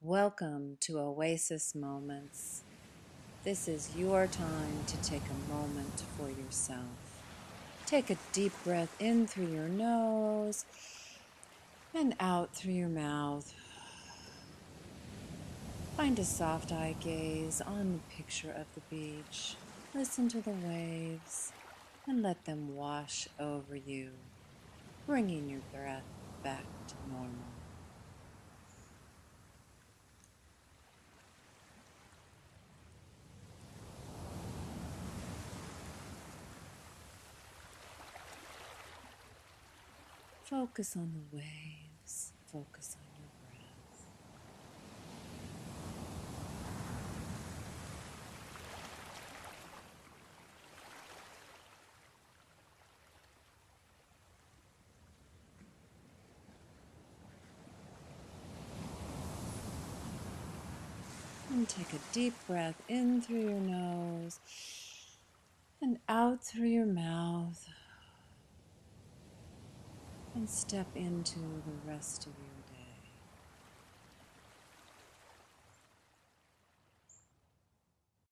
Welcome to Oasis Moments. This is your time to take a moment for yourself. Take a deep breath in through your nose and out through your mouth. Find a soft eye gaze on the picture of the beach. Listen to the waves and let them wash over you, bringing your breath back to normal. Focus on the waves. Focus on your breath. And take a deep breath in through your nose and out through your mouth. And step into the rest of your